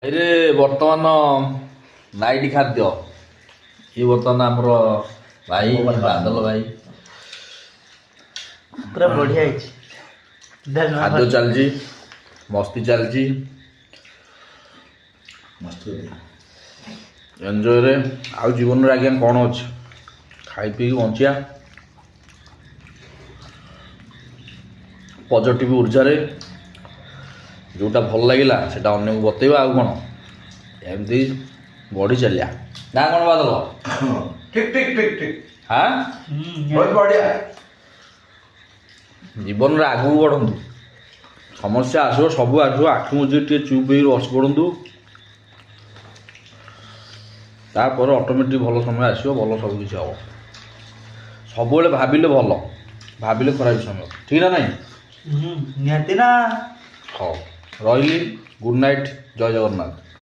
रे बर्तमान नाइट खाद्य ये बर्तमान आमर भाई बादल भाई पूरा बढ़िया खाद्य चलची मस्ती चलची एंजॉय रे आउ जीवन रे आज्ञा कौन अच्छे खाई पी बंचिया पॉजिटिव ऊर्जा रे जोटा भल लगे से अन्य को बतेवा आउ कौन एमती बढ़ी चलिया ना कौन बादल ठीक ठीक ठीक ठीक हाँ बहुत बढ़िया जीवन रे आगू बढ़ु समस्या आसो सब आसो आखि मुझे टे चुप हो बस पड़ू तापर ऑटोमेटिक भल समय आसो भल सब किसी हम सब भाविले भल भाविले खराब समय ठीक ना नहीं निहाती ना हाँ रही गुड नाइट जय जगन्नाथ।